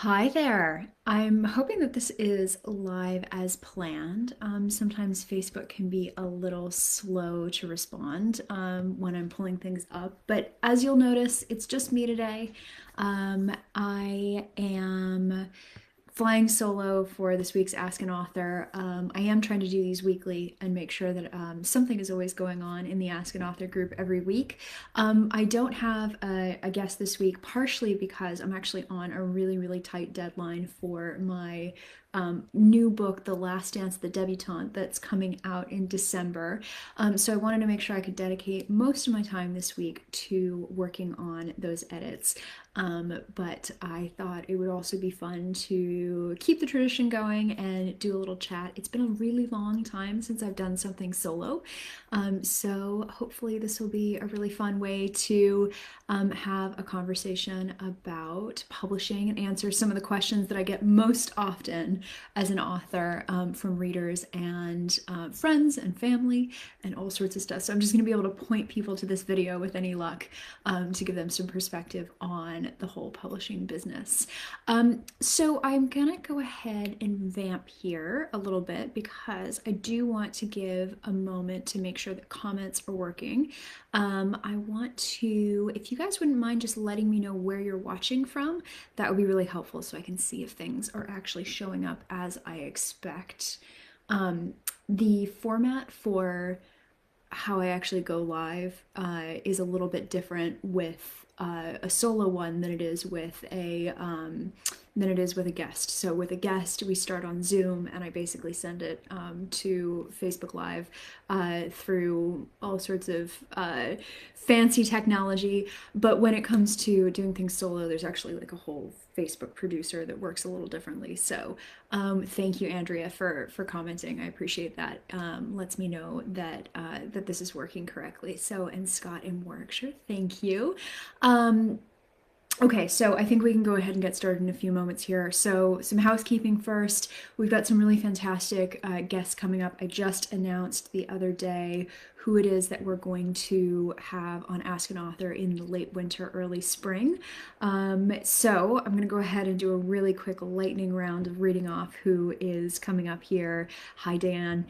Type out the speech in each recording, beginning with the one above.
Hi there. I'm hoping that this is live as planned. Sometimes Facebook can be a little slow to respond when I'm pulling things up, but as you'll notice, it's just me today. I am flying solo for this week's Ask an Author. I am trying to do these weekly and make sure that something is always going on in the Ask an Author group every week. I don't have a guest this week, partially because I'm actually on a really, really tight deadline for my new book, The Last Dance of the Debutante, that's coming out in December. So I wanted to make sure I could dedicate most of my time this week to working on those edits. But I thought it would also be fun to keep the tradition going and do a little chat. It's been a really long time since I've done something solo. So hopefully this will be a really fun way to have a conversation about publishing and answer some of the questions that I get most often as an author from readers and friends and family and all sorts of stuff. So I'm just going to be able to point people to this video with any luck to give them some perspective on the whole publishing business. So I'm gonna go ahead and vamp here a little bit because I do want to give a moment to make sure that comments are working. I want to, if you guys wouldn't mind just letting me know where you're watching from, that would be really helpful so I can see if things are actually showing up as I expect. The format for how I actually go live is a little bit different with a solo one than it is with a guest. So with a guest, we start on Zoom, and I basically send it to Facebook Live through all sorts of fancy technology. But when it comes to doing things solo, there's actually like a whole Facebook producer that works a little differently. So thank you, Andrea, for commenting. I appreciate that. Lets me know that that this is working correctly. So, and Scott in Warwickshire, thank you. Okay, so I think we can go ahead and get started in a few moments here. So, some housekeeping first. We've got some really fantastic guests coming up. I just announced the other day who it is that we're going to have on Ask an Author in the late winter, early spring. So, I'm going to go ahead and do a really quick lightning round of reading off who is coming up here. Hi, Dan.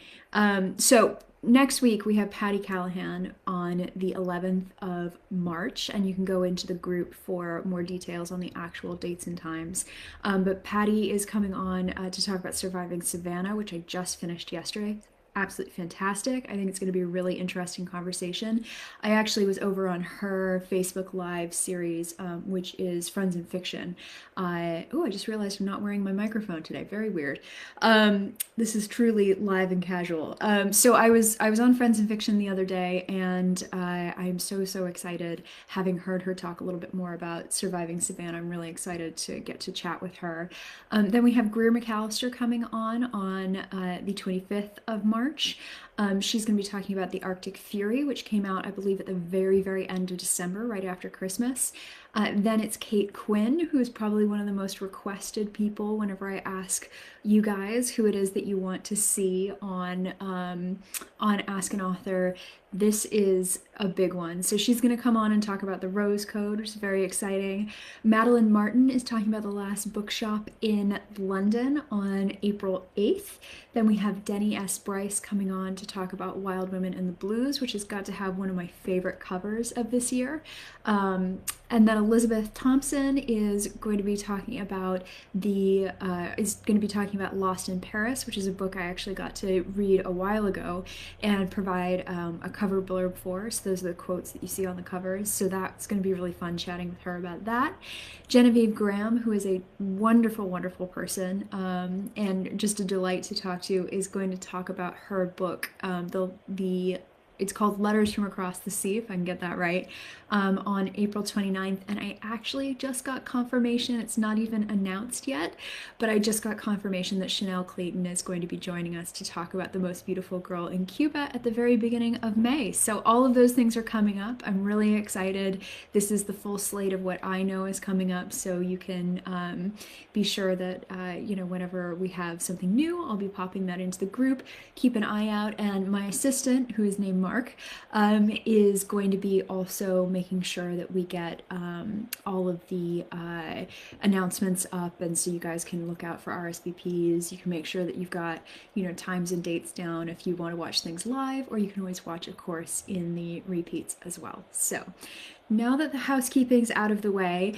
So, next week we have Patty Callahan on the 11th of March, and you can go into the group for more details on the actual dates and times. But Patty is coming on to talk about Surviving Savannah, which I just finished yesterday. Absolutely fantastic. I think it's going to be a really interesting conversation. I actually was over on her Facebook Live series, which is Friends in Fiction. I just realized I'm not wearing my microphone today. Very weird. This is truly live and casual. So I was on Friends in Fiction the other day, and I'm so excited having heard her talk a little bit more about Surviving Savannah. I'm really excited to get to chat with her. Then we have Greer McAllister coming on the 25th of March. She's going to be talking about The Arctic Fury, which came out, I believe, at the very end of December, right after Christmas. Then it's Kate Quinn, who is probably one of the most requested people whenever I ask you guys who it is that you want to see on Ask an Author. This is a big one. So she's going to come on and talk about The Rose Code, which is very exciting. Madeline Martin is talking about The Last Bookshop in London on April 8th. Then we have Denny S. Bryce coming on to talk about Wild Women and the Blues, which has got to have one of my favorite covers of this year. And then Elizabeth Thompson is going to be talking about Lost in Paris, which is a book I actually got to read a while ago and provide a cover blurb for. So those are the quotes that you see on the covers. So that's going to be really fun chatting with her about that. Genevieve Graham, who is a wonderful person and just a delight to talk to, is going to talk about her book, it's called Letters from Across the Sea, if I can get that right, on April 29th. And I actually just got confirmation, it's not even announced yet, but I just got confirmation that Chanel Clayton is going to be joining us to talk about The Most Beautiful Girl in Cuba at the very beginning of May. So all of those things are coming up. I'm really excited. This is the full slate of what I know is coming up, so you can be sure that, whenever we have something new, I'll be popping that into the group. Keep an eye out. And my assistant, who is named Mark, is going to be also making sure that we get all of the announcements up, and so you guys can look out for RSVPs. You can make sure that you've got, you know, times and dates down if you want to watch things live, or you can always watch, of course, in the repeats as well. So now that the housekeeping's out of the way,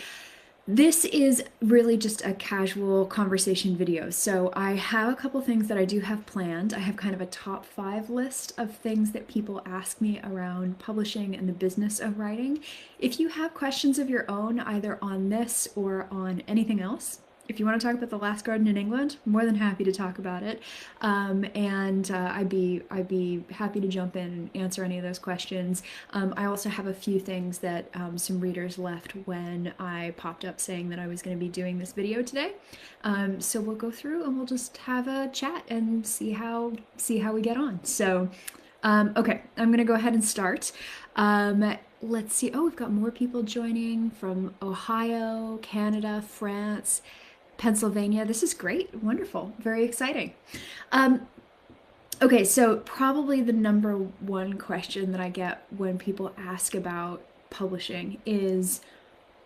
this is really just a casual conversation video. So I have a couple things that I do have planned. I have kind of a top 5 list of things that people ask me around publishing and the business of writing. If you have questions of your own, either on this or on anything else, if you want to talk about The Last Garden in England, I'm more than happy to talk about it. I'd be happy to jump in and answer any of those questions. I also have a few things that some readers left when I popped up saying that I was going to be doing this video today. So we'll go through and we'll just have a chat and see how we get on. So, okay, I'm going to go ahead and start. Let's see. Oh, we've got more people joining from Ohio, Canada, France, Pennsylvania. This is great. Wonderful. Very exciting. Okay, so probably the number one question that I get when people ask about publishing is,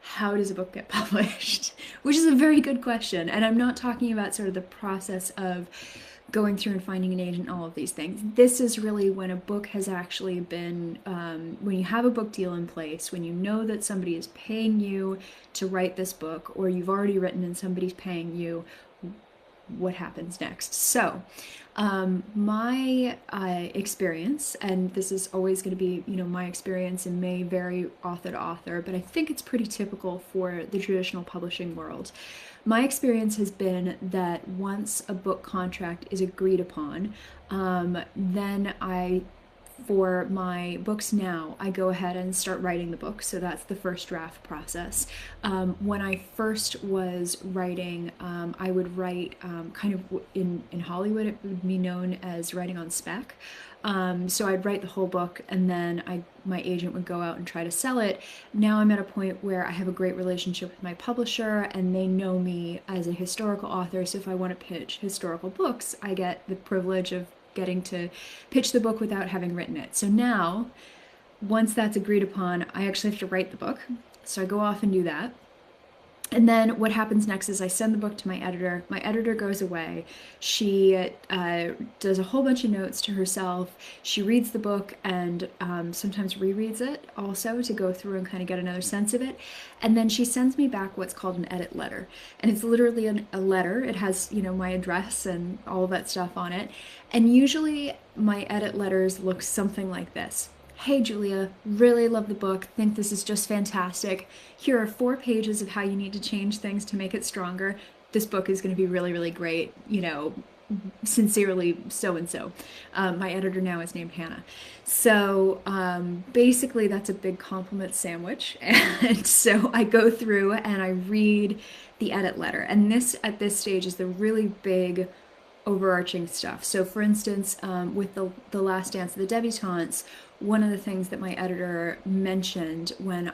how does a book get published? Which is a very good question. And I'm not talking about sort of the process of going through and finding an agent, all of these things. This is really when a book has actually been, when you have a book deal in place, when you know that somebody is paying you to write this book, or you've already written and somebody's paying you, what happens next? So my experience, and this is always going to be, you know, my experience and may vary author to author, but I think it's pretty typical for the traditional publishing world. My experience has been that once a book contract is agreed upon, then for my books now, I go ahead and start writing the book. So that's the first draft process. When I first was writing, I would write kind of in Hollywood, it would be known as writing on spec. So I'd write the whole book, and then my agent would go out and try to sell it. Now I'm at a point where I have a great relationship with my publisher, and they know me as a historical author. So if I want to pitch historical books, I get the privilege of getting to pitch the book without having written it. So now, once that's agreed upon, I actually have to write the book. So I go off and do that. And then what happens next is I send the book to my editor. My editor goes away. She does a whole bunch of notes to herself. She reads the book and sometimes rereads it also to go through and kind of get another sense of it. And then she sends me back what's called an edit letter. And it's literally a letter. It has, you know, my address and all of that stuff on it. And usually my edit letters look something like this. Hey Julia, really love the book, think this is just fantastic. Here are 4 pages of how you need to change things to make it stronger. This book is going to be really, really great, you know, sincerely so-and-so. My editor now is named Hannah. So basically that's a big compliment sandwich. And so I go through and I read the edit letter. And this, at this stage, is the really big overarching stuff. So for instance, with the Last Dance of the Debutantes, one of the things that my editor mentioned when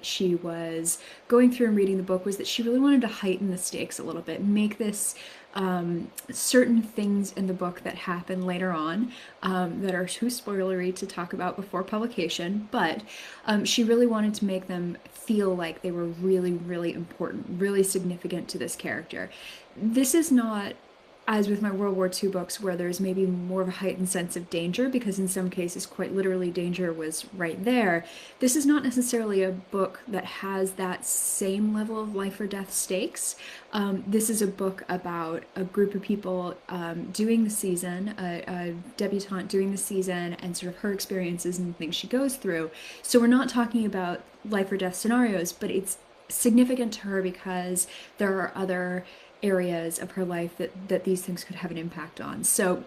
she was going through and reading the book was that she really wanted to heighten the stakes a little bit, make this certain things in the book that happen later on that are too spoilery to talk about before publication, but she really wanted to make them feel like they were really, really important, really significant to this character. This is not, as with my World War II books, where there's maybe more of a heightened sense of danger, because in some cases, quite literally, danger was right there. This is not necessarily a book that has that same level of life or death stakes. This is a book about a group of people doing the season, a debutante doing the season, and sort of her experiences and things she goes through. So we're not talking about life or death scenarios, but it's significant to her because there are other areas of her life that these things could have an impact on. So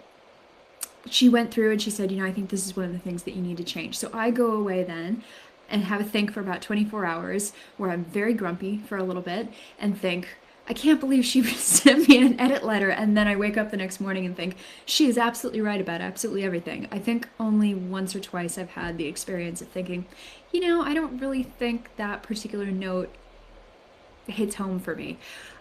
she went through and she said, you know, I think this is one of the things that you need to change. So I go away then and have a think for about 24 hours where I'm very grumpy for a little bit and think, I can't believe she sent me an edit letter. And then I wake up the next morning and think, she is absolutely right about absolutely everything. I think only once or twice I've had the experience of thinking, you know, I don't really think that particular note hits home for me.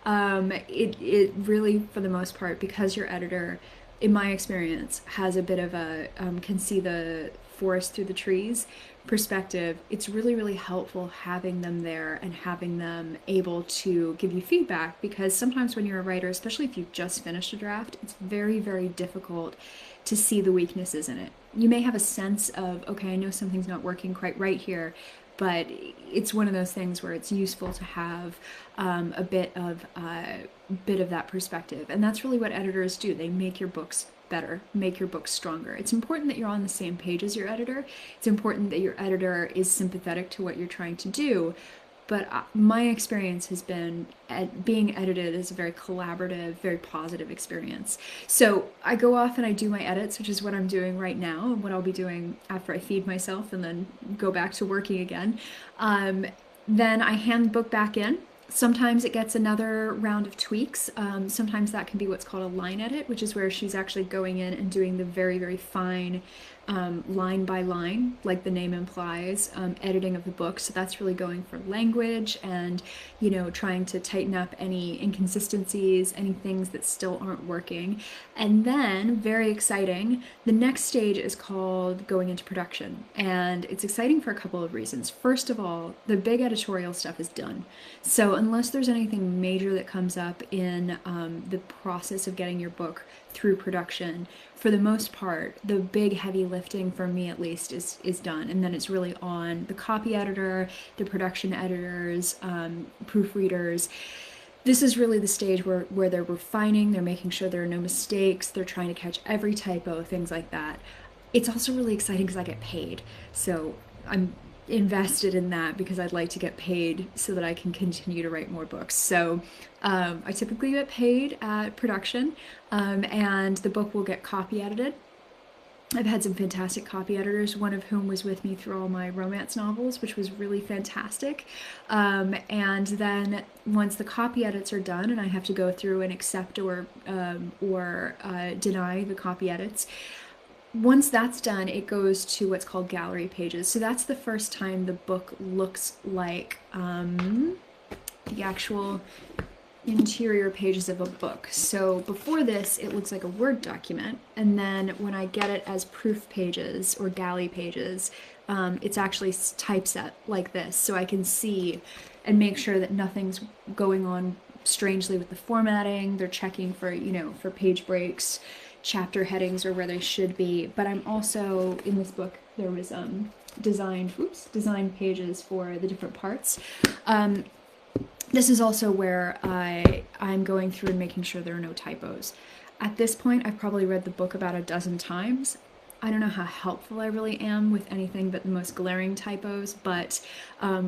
It really, for the most part, because your editor in my experience, has a bit of a can see the forest through the trees perspective. It's really, really helpful having them there and having them able to give you feedback, because sometimes when you're a writer, especially if you've just finished a draft, it's very, very difficult to see the weaknesses in it. You may have a sense of, okay, I know something's not working quite right here, but it's one of those things where it's useful to have a bit of that perspective, and that's really what editors do. They make your books better, make your books stronger. It's important that you're on the same page as your editor. It's important that your editor is sympathetic to what you're trying to do. But my experience has been being edited is a very collaborative, very positive experience. So I go off and I do my edits, which is what I'm doing right now and what I'll be doing after I feed myself and then go back to working again. Then I hand the book back in. Sometimes it gets another round of tweaks. Sometimes that can be what's called a line edit, which is where she's actually going in and doing the very, very fine line by line, like the name implies, editing of the book. So that's really going for language and, you know, trying to tighten up any inconsistencies, any things that still aren't working. And then, very exciting, the next stage is called going into production. And it's exciting for a couple of reasons. First of all, the big editorial stuff is done. So unless there's anything major that comes up in the process of getting your book through production, for the most part, the big heavy lifting, for me at least, is done. And then it's really on the copy editor, the production editors, proofreaders. This is really the stage where they're refining, they're making sure there are no mistakes, they're trying to catch every typo, things like that. It's also really exciting because I get paid. So I'm invested in that because I'd like to get paid so that I can continue to write more books. So I typically get paid at production, and the book will get copy edited. I've had some fantastic copy editors, one of whom was with me through all my romance novels, which was really fantastic. And then once the copy edits are done and I have to go through and accept or deny the copy edits, once that's done, it goes to what's called gallery pages. So that's the first time the book looks like the actual interior pages of a book. So before this, it looks like a Word document. And then when I get it as proof pages or galley pages, it's actually typeset like this. So I can see and make sure that nothing's going on strangely with the formatting. They're checking for, you know, for page breaks, chapter headings are where they should be. But I'm also, in this book, there was designed pages for the different parts. This is also where I'm going through and making sure there are no typos. At this point, I've probably read the book about a dozen times. I don't know how helpful I really am with anything but the most glaring typos, but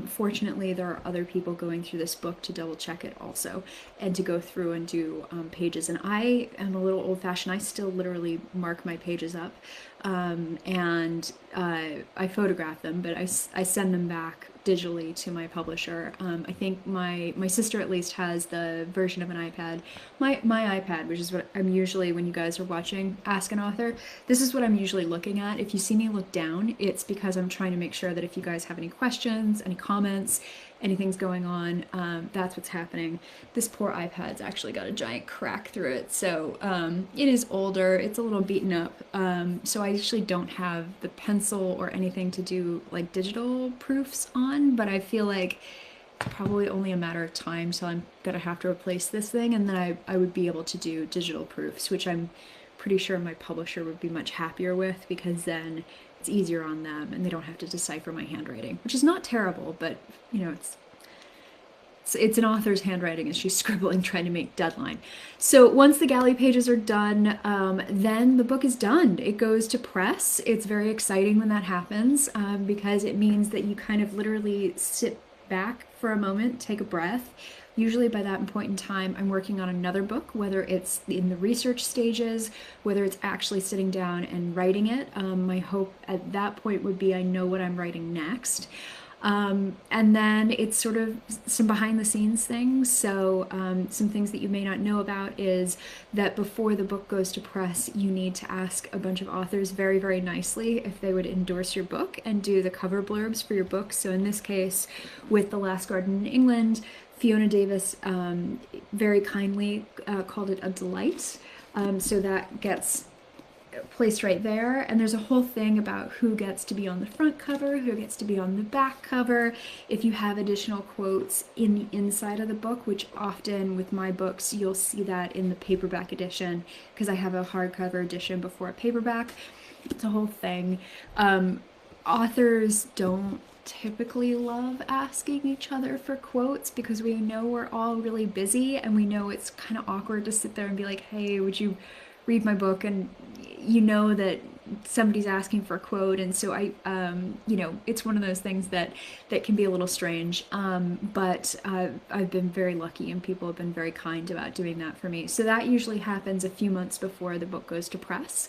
fortunately there are other people going through this book to double check it also, and to go through and do pages. And I am a little old-fashioned. I still literally mark my pages up, and I photograph them, but I send them back digitally to my publisher. I think my sister at least has the version of an iPad. My iPad, which is what I'm usually, when you guys are watching Ask an Author, this is what I'm usually looking at. If you see me look down, it's because I'm trying to make sure that if you guys have any questions, any comments, anything's going on, that's what's happening. This poor iPad's actually got a giant crack through it, so it is older, it's a little beaten up, so I actually don't have the pencil or anything to do like digital proofs on, but I feel like it's probably only a matter of time till I'm gonna have to replace this thing, and then I would be able to do digital proofs, which I'm pretty sure my publisher would be much happier with, because then it's easier on them and they don't have to decipher my handwriting, which is not terrible, but you know, it's an author's handwriting as she's scribbling trying to make deadline. So once the galley pages are done, then the book is done. It goes to press. It's very exciting when that happens, because it means that you kind of literally sit back for a moment, take a breath. Usually by that point in time, I'm working on another book, whether it's in the research stages, whether it's actually sitting down and writing it. My hope at that point would be I know what I'm writing next. And then it's sort of some behind the scenes things. So some things that you may not know about is that before the book goes to press, you need to ask a bunch of authors very, very nicely if they would endorse your book and do the cover blurbs for your book. So in this case, with The Last Garden in England, Fiona Davis very kindly called it a delight. So that gets placed right there. And there's a whole thing about who gets to be on the front cover, who gets to be on the back cover. If you have additional quotes in the inside of the book, which often with my books, you'll see that in the paperback edition, because I have a hardcover edition before a paperback. It's a whole thing. Authors don't typically love asking each other for quotes because we know we're all really busy, and we know it's kind of awkward to sit there and be like, hey, would you read my book? And you know that somebody's asking for a quote, and so it's one of those things that can be a little strange, but I've been very lucky, and people have been very kind about doing that for me. So that usually happens a few months before the book goes to press.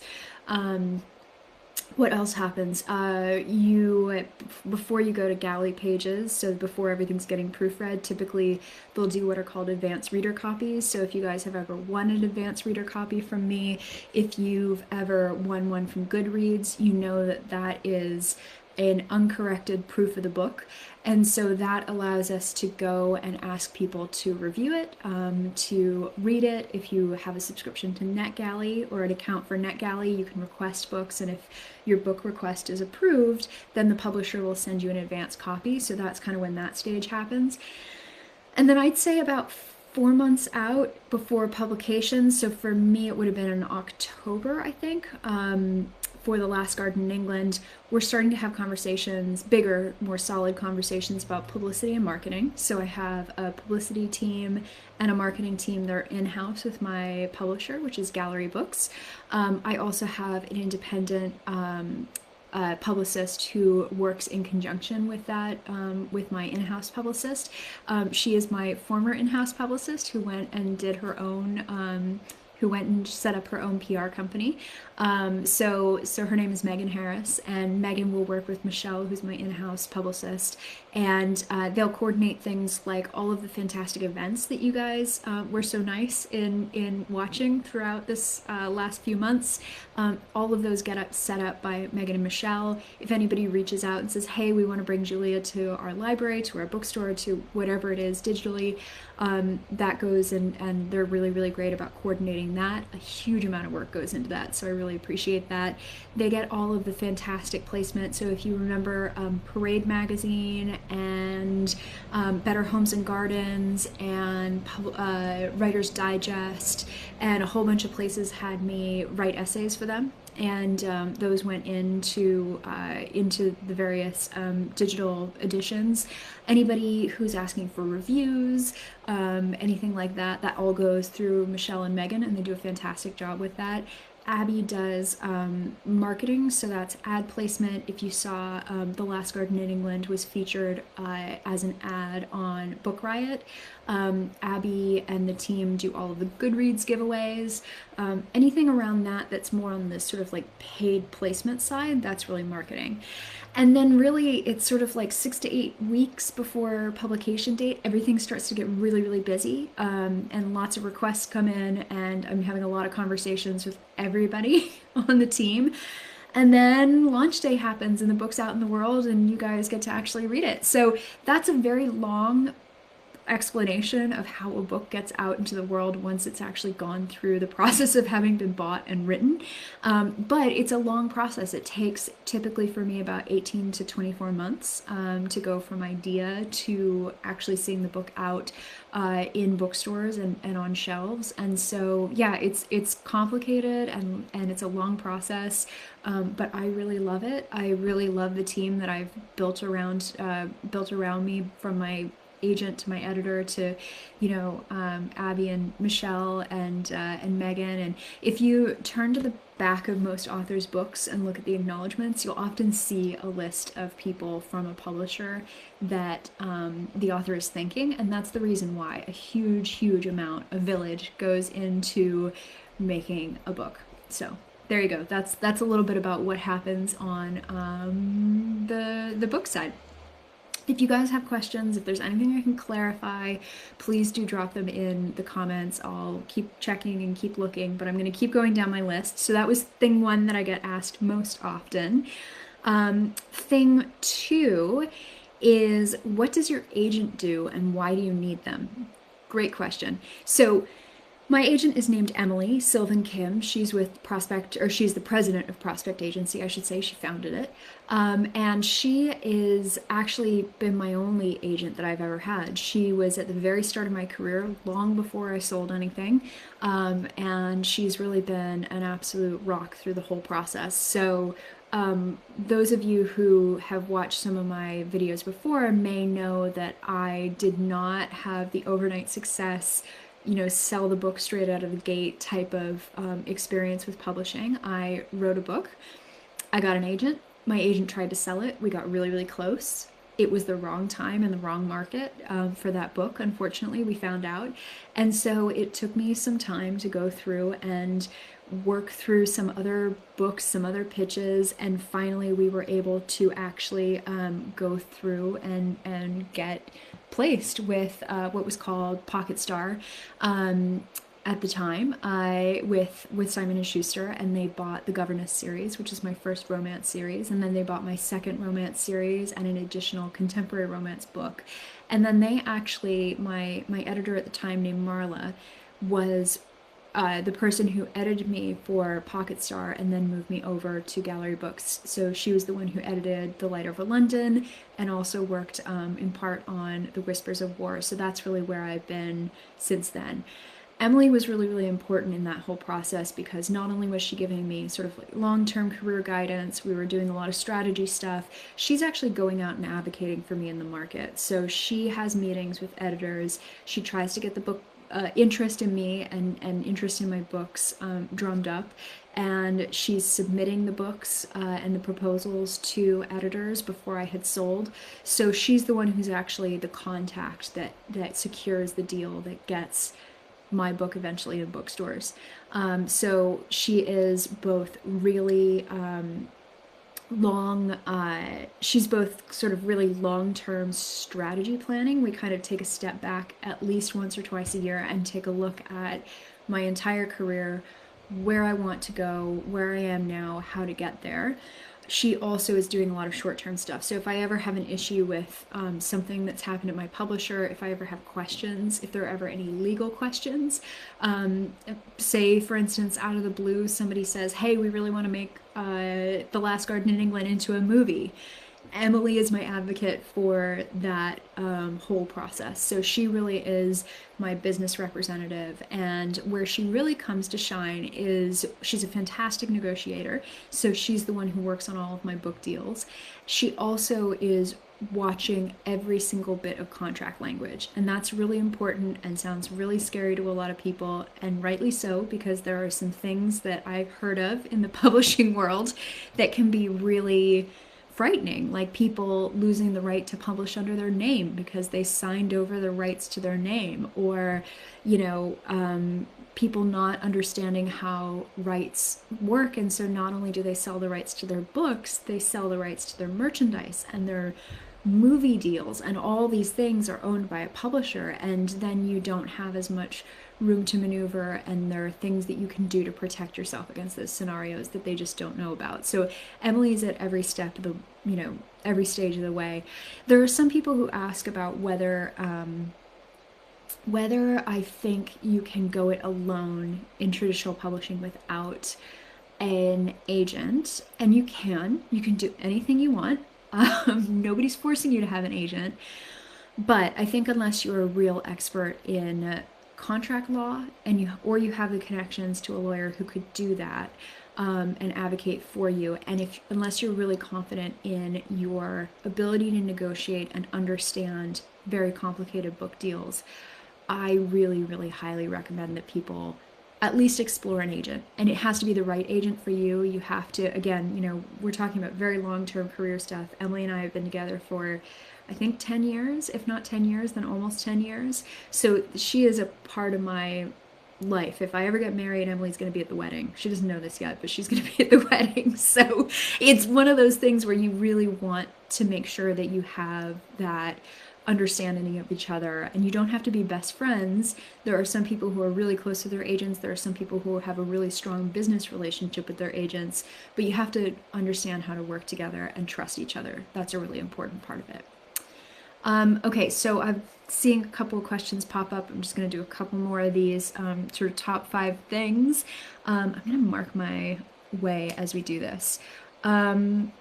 What else happens? Before you go to galley pages, so before everything's getting proofread, typically they'll do what are called advanced reader copies. So if you guys have ever won an advanced reader copy from me, if you've ever won one from Goodreads, you know that that is an uncorrected proof of the book. And so that allows us to go and ask people to review it, to read it. If you have a subscription to NetGalley or an account for NetGalley, you can request books. And if your book request is approved, then the publisher will send you an advance copy. So that's kind of when that stage happens. And then I'd say about 4 months out before publication. So for me, it would have been in October, I think. For The Last Garden in England, we're starting to have conversations, bigger, more solid conversations about publicity and marketing. So I have a publicity team and a marketing team that are in-house with my publisher, which is Gallery Books. I also have an independent publicist who works in conjunction with that, with my in-house publicist. She is my former in-house publicist who went and set up her own PR company. So her name is Megan Harris, and Megan will work with Michelle, who's my in-house publicist, and they'll coordinate things like all of the fantastic events that you guys were so nice in watching throughout this last few months. All of those get set up by Megan and Michelle. If anybody reaches out and says, hey, we want to bring Julia to our library, to our bookstore, to whatever it is digitally, that goes, and they're really, really great about coordinating that. A huge amount of work goes into that, so I really appreciate that. They get all of the fantastic placement. So if you remember Parade Magazine and Better Homes and Gardens and Writer's Digest and a whole bunch of places had me write essays for them. And those went into the various digital editions. Anybody who's asking for reviews, anything like that, that all goes through Michelle and Megan, and they do a fantastic job with that. Abby does marketing, so that's ad placement. If you saw The Last Garden in England was featured as an ad on Book Riot. Abby and the team do all of the Goodreads giveaways. Anything around that that's more on this sort of like paid placement side, that's really marketing. And then really it's sort of like 6 to 8 weeks before publication date, everything starts to get really, really busy, and lots of requests come in, and I'm having a lot of conversations with everybody on the team. And then launch day happens and the book's out in the world and you guys get to actually read it. So that's a very long explanation of how a book gets out into the world once it's actually gone through the process of having been bought and written. But it's a long process. It takes typically for me about 18 to 24 months to go from idea to actually seeing the book out in bookstores and on shelves. And so yeah, it's complicated and it's a long process, but I really love it. I really love the team that I've built around me, from my agent to my editor to Abby and Michelle and Megan. And if you turn to the back of most authors' books and look at the acknowledgments, you'll often see a list of people from a publisher that the author is thanking, and that's the reason why a huge amount of village goes into making a book. So there you go. That's a little bit about what happens on the book side. If you guys have questions, if there's anything I can clarify, please do drop them in the comments. I'll keep checking and keep looking, but I'm going to keep going down my list. So that was thing 1 that I get asked most often. Thing 2 is, what does your agent do and why do you need them? Great question. So My agent is named Emily Sylvan Kim. She's with Prospect, or she's the president of Prospect Agency, I should say. She founded it. And she is actually been my only agent that I've ever had. She was at the very start of my career, long before I sold anything. And she's really been an absolute rock through the whole process. So those of you who have watched some of my videos before may know that I did not have the overnight success, sell the book straight out of the gate type of experience with publishing. I wrote a book. I got an agent. My agent tried to sell it. We got really, really close. It was the wrong time and the wrong market for that book, unfortunately, we found out. And so it took me some time to go through and work through some other books, some other pitches, and finally we were able to actually go through and get placed with what was called Pocket Star at the time, with Simon and Schuster, and they bought the Governess series, which is my first romance series, and then they bought my second romance series and an additional contemporary romance book. And then they actually, my editor at the time named Marla was the person who edited me for Pocket Star and then moved me over to Gallery Books. So she was the one who edited The Light Over London and also worked in part on The Whispers of War. So that's really where I've been since then. Emily was really, really important in that whole process because not only was she giving me sort of like long-term career guidance, we were doing a lot of strategy stuff, she's actually going out and advocating for me in the market. So she has meetings with editors. She tries to get the book interest in me and interest in my books drummed up, and she's submitting the books and the proposals to editors before I had sold. So she's the one who's actually the contact that secures the deal that gets my book eventually in bookstores. So she is both really she's both sort of really long-term strategy planning. We kind of take a step back at least once or twice a year and take a look at my entire career, where I want to go, where I am now, how to get there. She also is doing a lot of short-term stuff. So if I ever have an issue with something that's happened at my publisher, if I ever have questions, if there are ever any legal questions, say for instance, out of the blue, somebody says, hey, we really want to make The Last Garden in England into a movie. Emily is my advocate for that whole process. So she really is my business representative, and where she really comes to shine is she's a fantastic negotiator. So she's the one who works on all of my book deals. She also is watching every single bit of contract language, and that's really important and sounds really scary to a lot of people, and rightly so, because there are some things that I've heard of in the publishing world that can be really frightening, like people losing the right to publish under their name because they signed over the rights to their name, or people not understanding how rights work, and so not only do they sell the rights to their books, they sell the rights to their merchandise and their movie deals, and all these things are owned by a publisher, and then you don't have as much room to maneuver, and there are things that you can do to protect yourself against those scenarios that they just don't know about. So Emily's at every step of the, every stage of the way. There are some people who ask about whether I think you can go it alone in traditional publishing without an agent, and you can do anything you want. Nobody's forcing you to have an agent, but I think unless you're a real expert in contract law and you have the connections to a lawyer who could do that and advocate for you, and unless you're really confident in your ability to negotiate and understand very complicated book deals, I really, really highly recommend that people at least explore an agent. And it has to be the right agent for you. You have to, again, we're talking about very long-term career stuff. Emily and I have been together for, I think, 10 years, if not 10 years, then almost 10 years. So she is a part of my life. If I ever get married, Emily's going to be at the wedding. She doesn't know this yet, but she's going to be at the wedding. So it's one of those things where you really want to make sure that you have that understanding of each other, and you don't have to be best friends. There are some people who are really close to their agents. There are some people who have a really strong business relationship with their agents, but you have to understand how to work together and trust each other. That's a really important part of it. Okay, so I'm seeing a couple of questions pop up. I'm just going to do a couple more of these sort of top 5 things. I'm going to mark my way as we do this. Um,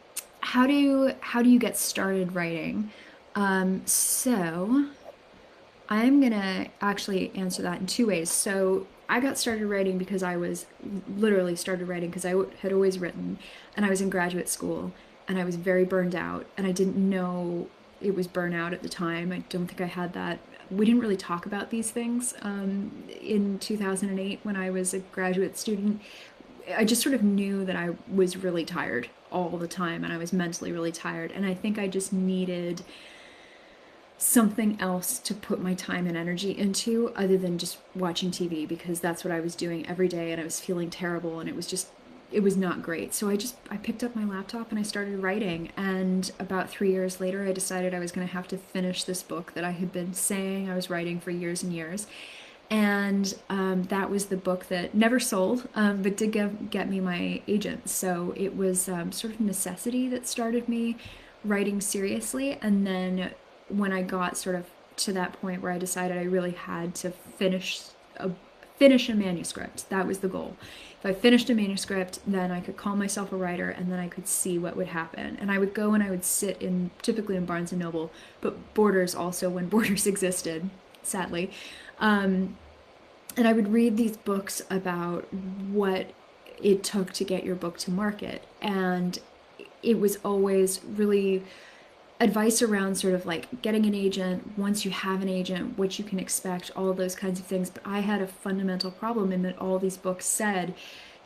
how do you get started writing? So I'm gonna actually answer that in 2 ways. So I got started writing because I was literally started writing because had always written, and I was in graduate school, and I was very burned out, and I didn't know it was burnout at the time. I don't think I had that. We didn't really talk about these things in 2008 when I was a graduate student. I just sort of knew that I was really tired all the time, and I was mentally really tired, and I think I just needed something else to put my time and energy into other than just watching TV, because that's what I was doing every day, and I was feeling terrible, and it was not great. So I picked up my laptop and I started writing, and about 3 years later I decided I was going to have to finish this book that I had been saying I was writing for years and years. And that was the book that never sold, but did get me my agent. So it was sort of necessity that started me writing seriously. And then when I got sort of to that point where I decided I really had to a finish a manuscript, that was the goal. If I finished a manuscript, then I could call myself a writer, and then I could see what would happen. And I would go and I would sit in, typically in Barnes and Noble, but Borders also, when Borders existed, sadly. Um, and I would read these books about what it took to get your book to market. And it was always really advice around sort of like getting an agent, once you have an agent, what you can expect, all of those kinds of things. But I had a fundamental problem in that all these books said,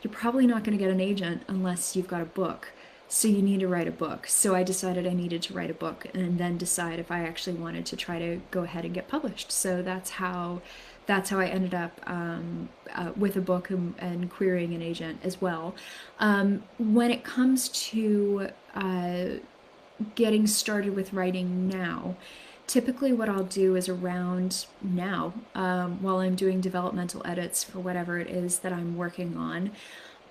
you're probably not going to get an agent unless you've got a book. So you need to write a book. So I decided I needed to write a book and then decide if I actually wanted to try to go ahead and get published. So that's how I ended up with a book and querying an agent as well. When it comes to getting started with writing now, typically what I'll do is around now, while I'm doing developmental edits for whatever it is that I'm working on,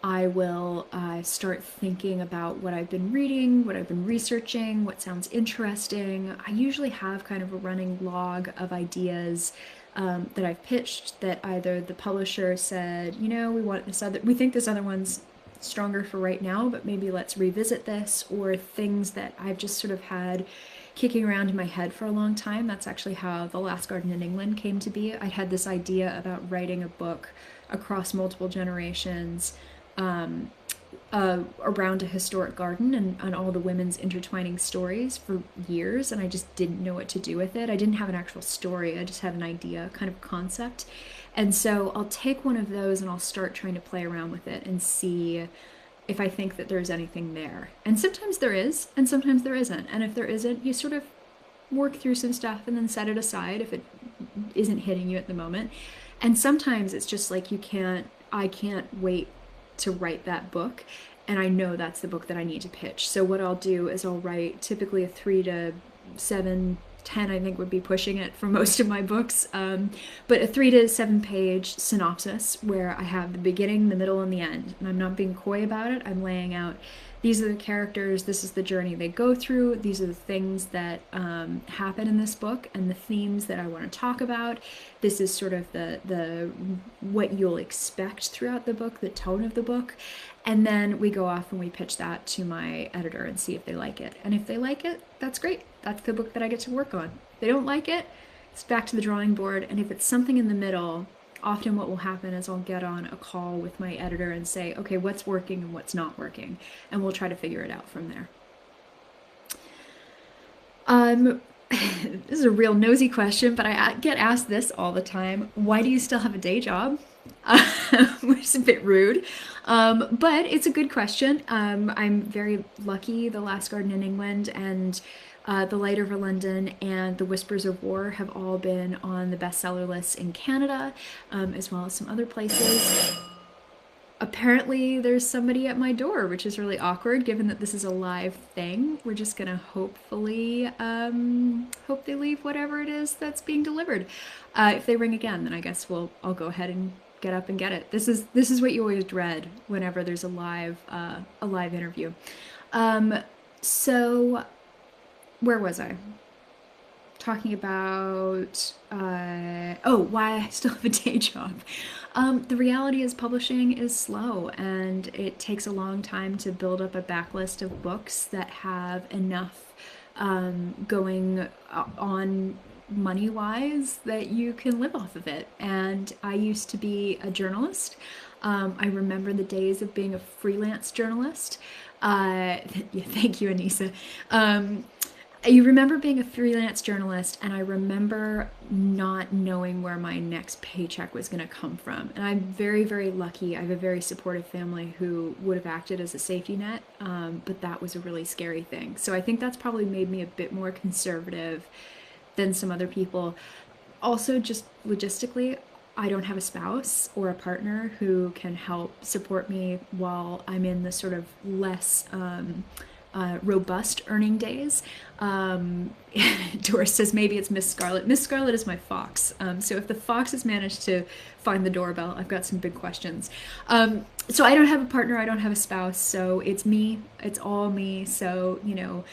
I will start thinking about what I've been reading, what I've been researching, what sounds interesting. I usually have kind of a running log of ideas that I've pitched that either the publisher said, we think this other one's stronger for right now, but maybe let's revisit this, or things that I've just sort of had kicking around in my head for a long time. That's actually how The Last Garden in England came to be. I had this idea about writing a book across multiple generations, around a historic garden and all the women's intertwining stories for years, and I just didn't know what to do with it. I didn't have an actual story, I just had an idea, kind of concept. And so I'll take one of those and I'll start trying to play around with it and see if I think that there's anything there. And sometimes there is, and sometimes there isn't. And if there isn't, you sort of work through some stuff and then set it aside if it isn't hitting you at the moment. And sometimes it's just like I can't wait to write that book, and I know that's the book that I need to pitch. So what I'll do is I'll write typically a 3 to 7, 10 I think would be pushing it for most of my books, but a 3 to 7 page synopsis where I have the beginning, the middle, and the end, and I'm not being coy about it. I'm laying out, these are the characters, this is the journey they go through, these are the things that happen in this book, and the themes that I want to talk about. This is sort of the what you'll expect throughout the book, the tone of the book. And then we go off and we pitch that to my editor and see if they like it. And if they like it, that's great. That's the book that I get to work on. If they don't like it, it's back to the drawing board. And if it's something in the middle, often what will happen is I'll get on a call with my editor and say, okay, what's working and what's not working? And we'll try to figure it out from there. This is a real nosy question, but I get asked this all the time. Why do you still have a day job? Which is a bit rude. But it's a good question. I'm very lucky. The Last Garden in England and The Light Over London and The Whispers of War have all been on the bestseller lists in Canada, as well as some other places. Apparently there's somebody at my door, which is really awkward given that this is a live thing. We're just gonna hopefully hope they leave whatever it is that's being delivered. If they ring again, then I guess I'll go ahead and get up and get it. This is what you always dread whenever there's a live interview. So where was I? talking about why I still have a day job. The reality is publishing is slow, and it takes a long time to build up a backlist of books that have enough going on money wise that you can live off of it. And I used to be a journalist. I remember the days of being a freelance journalist. Yeah, thank you, Anissa. You remember being a freelance journalist, and I remember not knowing where my next paycheck was going to come from. And I'm very, very lucky. I have a very supportive family who would have acted as a safety net, but that was a really scary thing. So I think that's probably made me a bit more conservative than some other people. Also, just logistically, I don't have a spouse or a partner who can help support me while I'm in the sort of less robust earning days. Doris says maybe it's Miss Scarlet. Miss Scarlet is my fox. So if the fox has managed to find the doorbell, I've got some big questions. So I don't have a partner, I don't have a spouse, so it's me, it's all me. So, you know,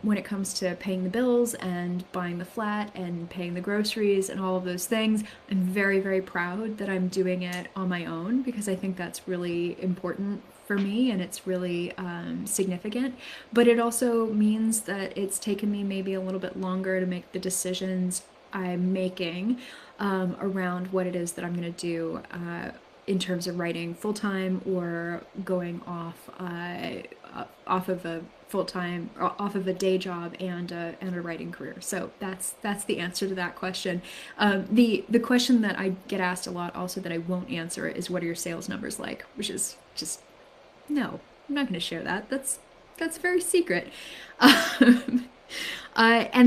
when it comes to paying the bills and buying the flat and paying the groceries and all of those things, I'm very, very proud that I'm doing it on my own, because I think that's really important for me, and it's really significant. But it also means that it's taken me maybe a little bit longer to make the decisions I'm making around what it is that I'm going to do in terms of writing full time or going off of a full time, off of a day job and a writing career. So that's the answer to that question. The question that I get asked a lot also that I won't answer is, what are your sales numbers like? Which is just, no, I'm not going to share that. That's very secret. And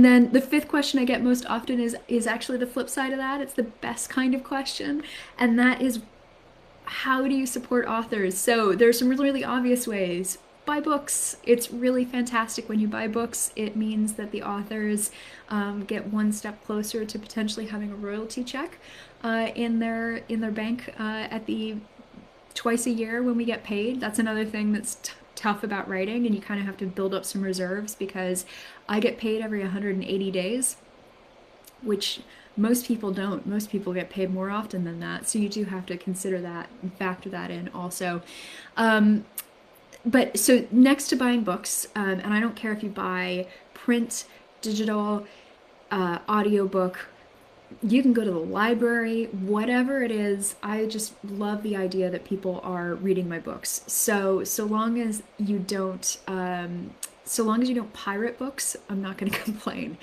then the fifth question I get most often is actually the flip side of that. It's the best kind of question, and that is, how do you support authors? So there's some really, really obvious ways. Buy books. It's really fantastic when you buy books. It means that the authors get one step closer to potentially having a royalty check in their bank at the twice a year when we get paid. That's another thing that's tough about writing, and you kind of have to build up some reserves, because I get paid every 180 days, which most people don't. Most people get paid more often than that. So you do have to consider that and factor that in also. But so next to buying books, and I don't care if you buy print, digital, audiobook, you can go to the library, whatever it is. I just love the idea that people are reading my books. So long as you don't pirate books, I'm not going to complain.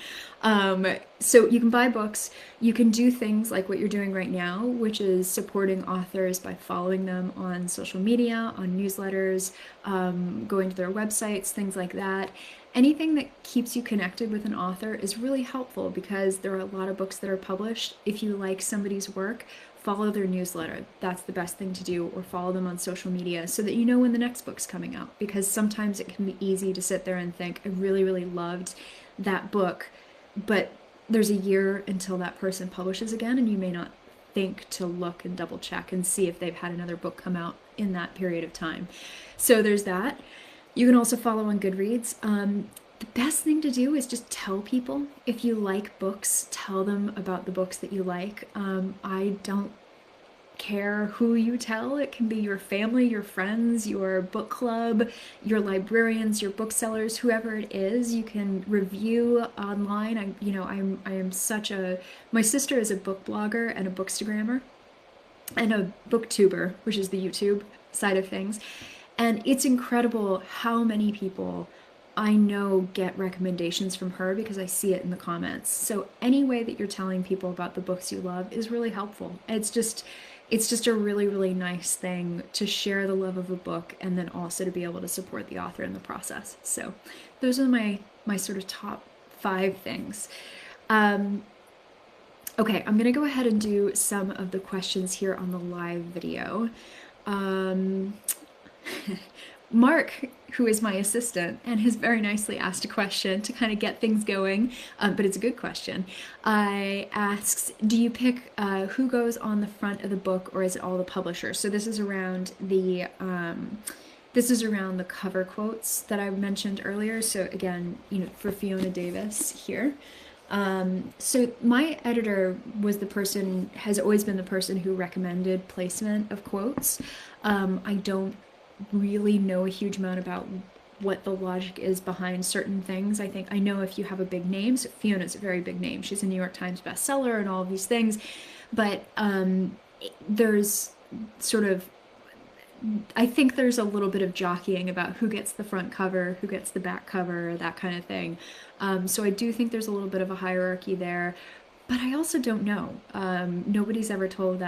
So you can buy books. You can do things like what you're doing right now, which is supporting authors by following them on social media, on newsletters, going to their websites, things like that. Anything that keeps you connected with an author is really helpful, because there are a lot of books that are published. If you like somebody's work, follow their newsletter. That's the best thing to do, or follow them on social media so that you know when the next book's coming out, because sometimes it can be easy to sit there and think, I really, really loved that book, but there's a year until that person publishes again, and you may not think to look and double check and see if they've had another book come out in that period of time. So there's that. You can also follow on Goodreads. The best thing to do is just tell people. If you like books, tell them about the books that you like. I don't care who you tell. It can be your family, your friends, your book club, your librarians, your booksellers, whoever it is. You can review online. My sister is a book blogger and a bookstagrammer and a booktuber, which is the YouTube side of things. And it's incredible how many people I know get recommendations from her, because I see it in the comments. So any way that you're telling people about the books you love is really helpful. It's just a really, really nice thing to share the love of a book, and then also to be able to support the author in the process. So those are my sort of top 5 things. Okay, I'm gonna go ahead and do some of the questions here on the live video. Mark, who is my assistant and has very nicely asked a question to kind of get things going, but it's a good question, asks, do you pick who goes on the front of the book, or is it all the publisher? So this is around the cover quotes that I mentioned earlier. So again, for Fiona Davis here, So my editor has always been the person who recommended placement of quotes. I don't really know a huge amount about what the logic is behind certain things. I know if you have a big name, so Fiona's a very big name. She's a New York Times bestseller and all of these things, but there's sort of I think there's a little bit of jockeying about who gets the front cover, who gets the back cover, that kind of thing. So I do think there's a little bit of a hierarchy there, but I also don't know. Nobody's ever told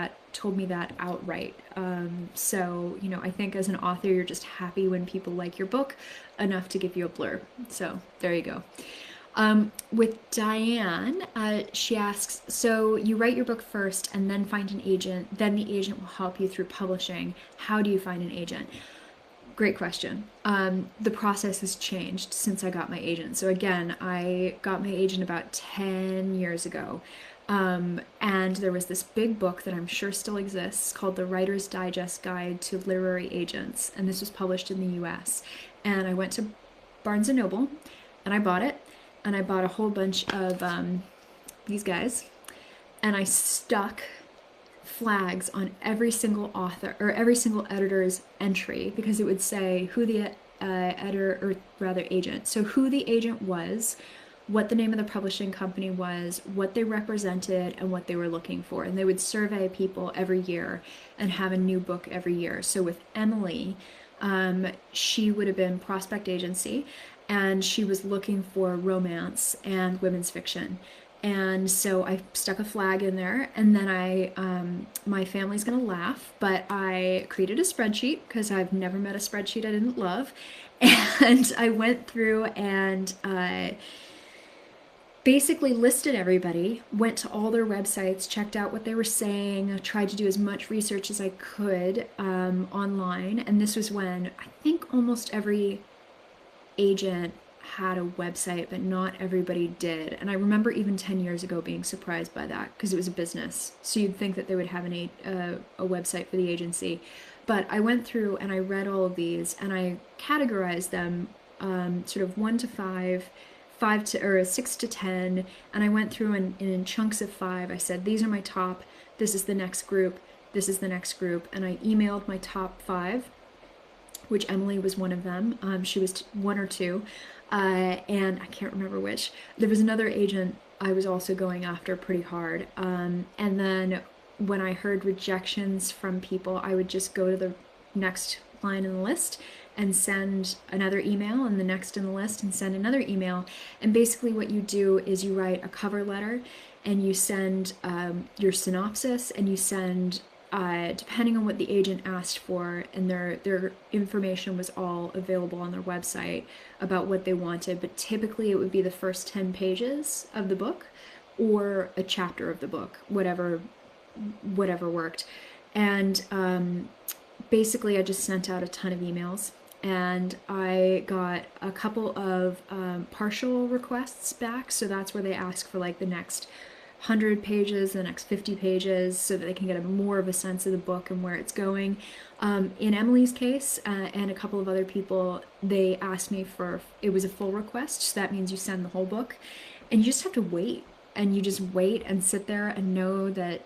me that outright. So I think as an author, you're just happy when people like your book enough to give you a blurb. So there you go. With Diane, she asks, so you write your book first and then find an agent, then the agent will help you through publishing. How do you find an agent? Great question. The process has changed since I got my agent. So again, I got my agent about 10 years ago. And there was this big book that I'm sure still exists called The Writer's Digest Guide to Literary Agents. And this was published in the US. And I went to Barnes & Noble and I bought it. And I bought a whole bunch of these guys. And I stuck flags on every single author or every single editor's entry because it would say who the editor, or rather agent, so who the agent was, what the name of the publishing company was, what they represented, and what they were looking for. And they would survey people every year and have a new book every year. So with Emily, she would have been Prospect Agency, and she was looking for romance and women's fiction. And so I stuck a flag in there, and then my family's gonna laugh, but I created a spreadsheet because I've never met a spreadsheet I didn't love. And I went through and basically listed everybody, went to all their websites, checked out what they were saying, tried to do as much research as I could online. And this was when I think almost every agent had a website, but not everybody did. And I remember even 10 years ago being surprised by that because it was a business. So you'd think that they would have a website for the agency. But I went through and I read all of these and I categorized them sort of 1 to 5, 5 to, or 6 to 10. And I went through and in chunks of 5, I said, these are my top, this is the next group, this is the next group. And I emailed my top 5, which Emily was one of them. She was 1 or 2. And I can't remember which. There was another agent I was also going after pretty hard. And then when I heard rejections from people, I would just go to the next line in the list and send another email, and the next in the list and send another email. And basically what you do is you write a cover letter and you send your synopsis, and you send depending on what the agent asked for, and their information was all available on their website about what they wanted, but typically it would be the first 10 pages of the book or a chapter of the book, whatever worked. And basically I just sent out a ton of emails, and I got a couple of partial requests back. So that's where they ask for like the next 100 pages, the next 50 pages, so that they can get more of a sense of the book and where it's going. In Emily's case, and a couple of other people, they asked me it was a full request, so that means you send the whole book, and you just have to wait, and you just wait and sit there and know that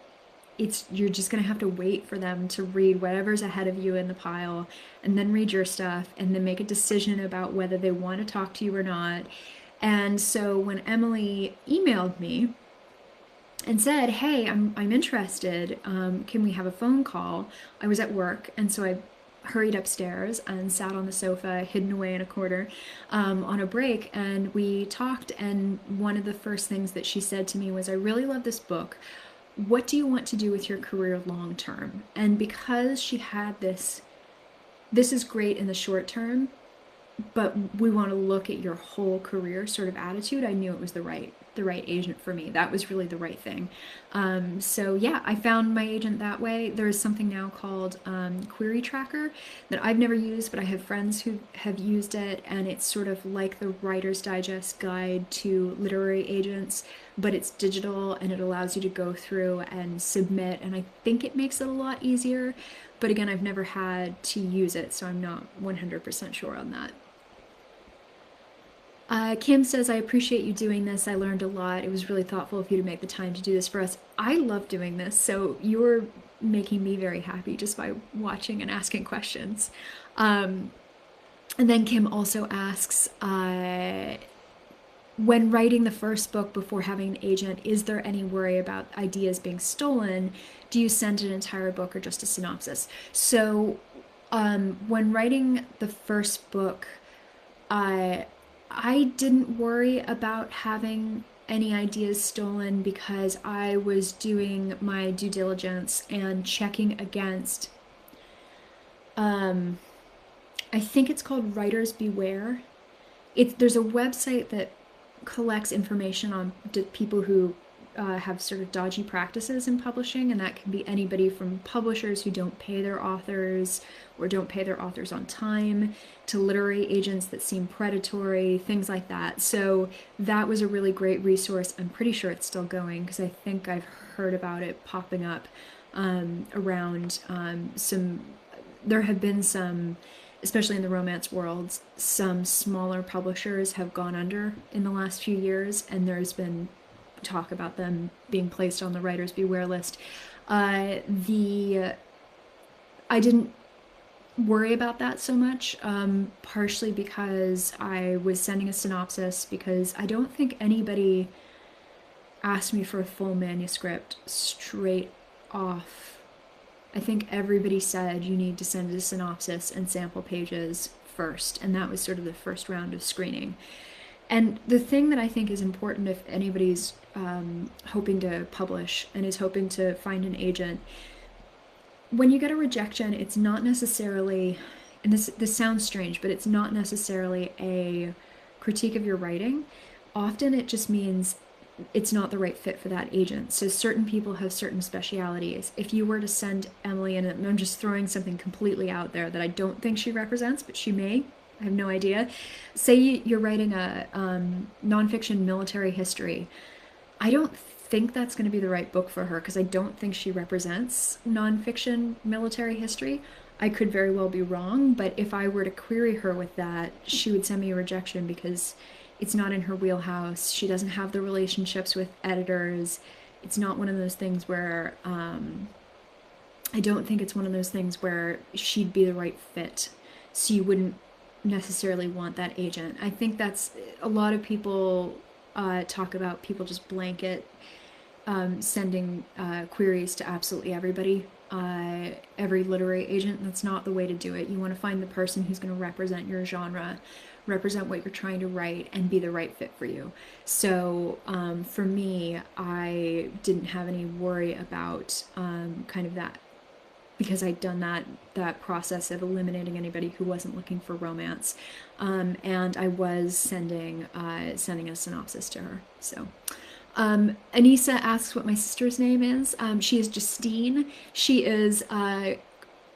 you're just gonna have to wait for them to read whatever's ahead of you in the pile, and then read your stuff, and then make a decision about whether they want to talk to you or not. And so when Emily emailed me and said, hey, I'm interested, can we have a phone call? I was at work, and so I hurried upstairs and sat on the sofa, hidden away in a corner, on a break, and we talked. And one of the first things that she said to me was, I really love this book. What do you want to do with your career long term? And because she had this is great in the short term, but we want to look at your whole career sort of attitude, I knew it was the right agent for me. That was really the right thing. So yeah, I found my agent that way. There's something now called Query Tracker that I've never used, but I have friends who have used it, and it's sort of like the Writer's Digest Guide to Literary Agents, but it's digital, and it allows you to go through and submit, and I think it makes it a lot easier. But again, I've never had to use it, so I'm not 100% sure on that. Kim says, I appreciate you doing this. I learned a lot. It was really thoughtful of you to make the time to do this for us. I love doing this, so you're making me very happy just by watching and asking questions. Um, and then Kim also asks, when writing the first book before having an agent, is there any worry about ideas being stolen? Do you send an entire book or just a synopsis? So, when writing the first book, I I didn't worry about having any ideas stolen because I was doing my due diligence and checking against. Um, I think it's called Writers Beware. There's a website that collects information on people who have sort of dodgy practices in publishing, and that can be anybody from publishers who don't pay their authors or don't pay their authors on time to literary agents that seem predatory, things like that. So that was a really great resource. I'm pretty sure it's still going because I think I've heard about it popping up around some. There have been some, especially in the romance world, some smaller publishers have gone under in the last few years, and there's been talk about them being placed on the Writers Beware list. The I didn't worry about that so much, partially because I was sending a synopsis, because I don't think anybody asked me for a full manuscript straight off. I think everybody said you need to send a synopsis and sample pages first, and that was sort of the first round of screening. And the thing that I think is important if anybody's hoping to publish and is hoping to find an agent, when you get a rejection, it's not necessarily, and this sounds strange, but it's not necessarily a critique of your writing. Often it just means it's not the right fit for that agent. So certain people have certain specialities. If you were to send Emily, and I'm just throwing something completely out there that I don't think she represents, but she may, I have no idea. Say you're writing a nonfiction military history. I don't think that's going to be the right book for her because I don't think she represents nonfiction military history. I could very well be wrong, but if I were to query her with that, she would send me a rejection because it's not in her wheelhouse. She doesn't have the relationships with editors. It's not one of those things where I don't think it's one of those things where she'd be the right fit. So you wouldn't necessarily want that agent. I think that's a lot of people talk about people just blanket sending queries to absolutely everybody, every literary agent. That's not the way to do it. You want to find the person who's going to represent your genre, represent what you're trying to write, and be the right fit for you. So for me, I didn't have any worry about kind of that, because I'd done that process of eliminating anybody who wasn't looking for romance, and I was sending a synopsis to her. So Anissa asks what my sister's name is. She is Justine. She is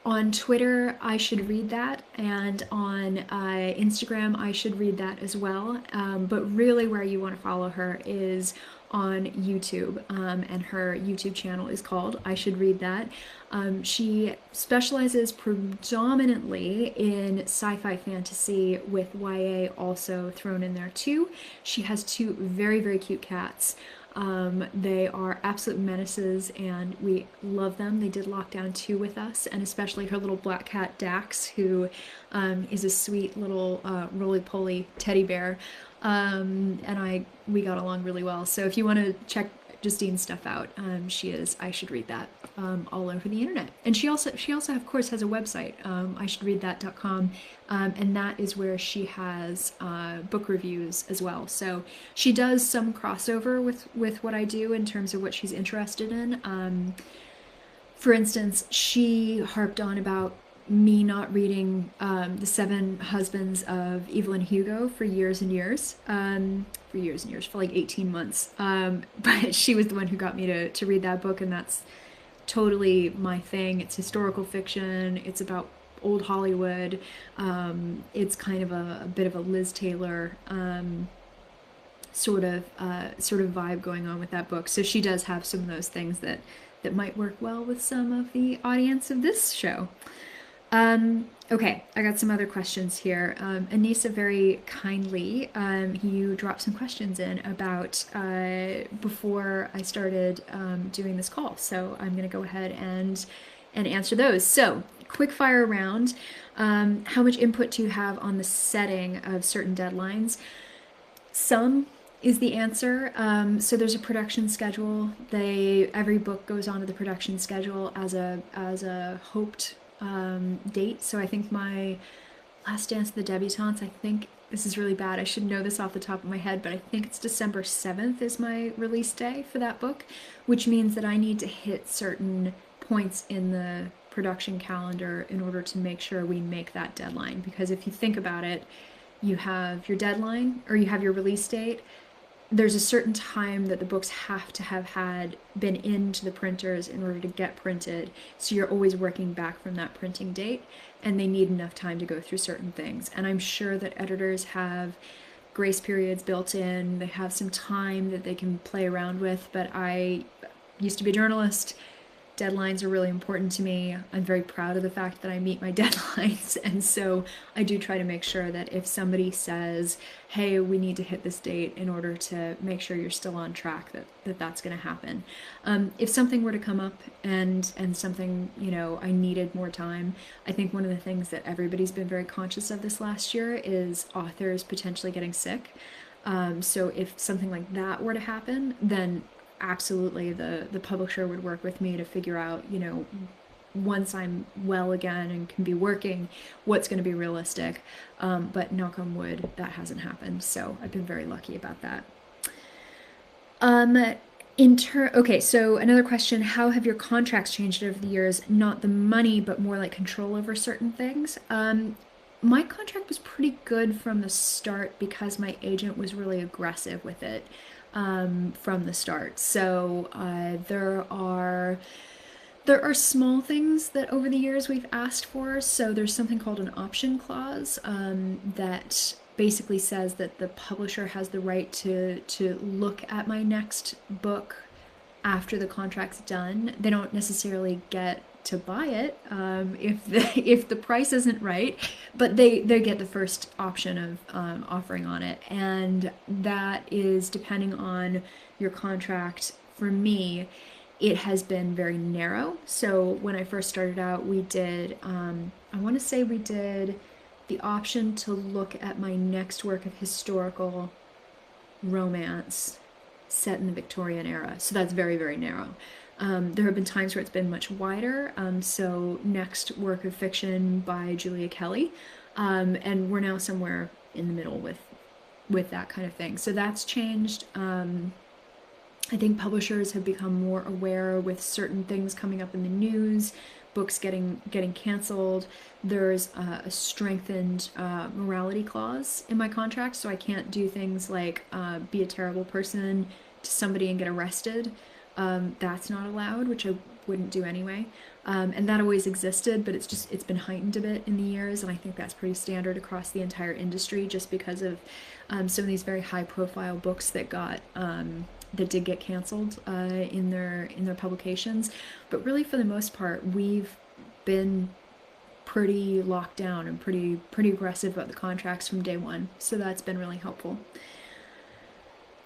on Twitter, I should read that, and on Instagram, I should read that as well. But really where you want to follow her is on YouTube, and her YouTube channel is called I Should Read That. She specializes predominantly in sci-fi fantasy, with YA also thrown in there too. She has two very, very cute cats. They are absolute menaces and we love them. They did Lockdown 2 with us, and especially her little black cat Dax, who is a sweet little roly-poly teddy bear. And we got along really well. So if you want to check Justine's stuff out, she is I Should Read That all over the internet. And she also of course has a website, ishouldreadthat.com, and that is where she has book reviews as well. So she does some crossover with what I do in terms of what she's interested in. For instance, she harped on about me not reading The Seven Husbands of Evelyn Hugo for years and years, for like 18 months. But she was the one who got me to read that book, and that's totally my thing. It's historical fiction. It's about old Hollywood. It's kind of a bit of a Liz Taylor sort of vibe going on with that book. So she does have some of those things that might work well with some of the audience of this show. Okay, I got some other questions here. Anissa very kindly, you dropped some questions in about before I started doing this call. So I'm going to go ahead and answer those. So quick fire round. How much input do you have on the setting of certain deadlines? Some is the answer. So there's a production schedule. Every book goes onto the production schedule as a hoped date. So I think my Last Dance of the Debutantes, I think this is really bad. I should know this off the top of my head, but I think it's December 7th is my release day for that book, which means that I need to hit certain points in the production calendar in order to make sure we make that deadline. Because if you think about it, you have your deadline or you have your release date. There's a certain time that the books have to have had been into the printers in order to get printed. So you're always working back from that printing date, and they need enough time to go through certain things. And I'm sure that editors have grace periods built in. They have some time that they can play around with, but I used to be a journalist. Deadlines are really important to me. I'm very proud of the fact that I meet my deadlines. And so I do try to make sure that if somebody says, hey, we need to hit this date in order to make sure you're still on track, that's going to happen. If something were to come up and something, I needed more time, I think one of the things that everybody's been very conscious of this last year is authors potentially getting sick. So if something like that were to happen, then absolutely the publisher would work with me to figure out, once I'm well again and can be working, what's going to be realistic. But knock on wood, that hasn't happened. So I've been very lucky about that. Okay, so another question, how have your contracts changed over the years? Not the money, but more like control over certain things. My contract was pretty good from the start because my agent was really aggressive with it from the start. So there are small things that over the years we've asked for. So there's something called an option clause that basically says that the publisher has the right to look at my next book after the contract's done. They don't necessarily get to buy it if the price isn't right, but they get the first option of offering on it, and that is depending on your contract. For me, it has been very narrow. So when I first started out, we did I want to say we did the option to look at my next work of historical romance set in the Victorian era. So that's very, very narrow. There have been times where it's been much wider. So next work of fiction by Julia Kelly, and we're now somewhere in the middle with that kind of thing. So that's changed. I think publishers have become more aware with certain things coming up in the news, books getting canceled. There's a strengthened morality clause in my contract, so I can't do things like be a terrible person to somebody and get arrested. That's not allowed, which I wouldn't do anyway. And that always existed, but it's been heightened a bit in the years, and I think that's pretty standard across the entire industry, just because of some of these very high-profile books that did get canceled in their publications. But really, for the most part, we've been pretty locked down and pretty aggressive about the contracts from day one. So that's been really helpful.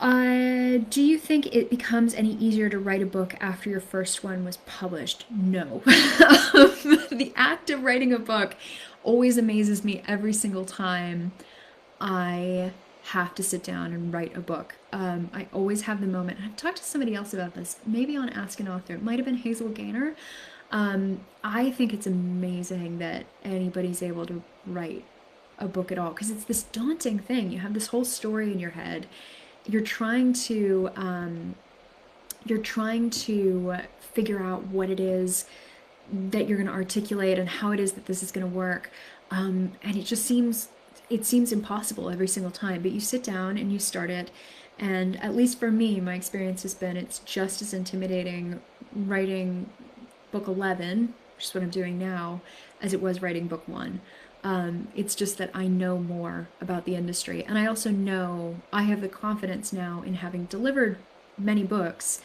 Do you think it becomes any easier to write a book after your first one was published? No. The act of writing a book always amazes me every single time I have to sit down and write a book. I always have the moment. I've talked to somebody else about this, maybe on Ask an Author. It might have been Hazel Gaynor. I think it's amazing that anybody's able to write a book at all, because it's this daunting thing. You have this whole story in your head. You're trying to figure out what it is that you're going to articulate and how it is that this is going to work. And it seems impossible every single time, but you sit down and you start it. And at least for me, my experience has been it's just as intimidating writing book 11, which is what I'm doing now, as it was writing book 1. It's just that I know more about the industry. And I also know I have the confidence now in having delivered many books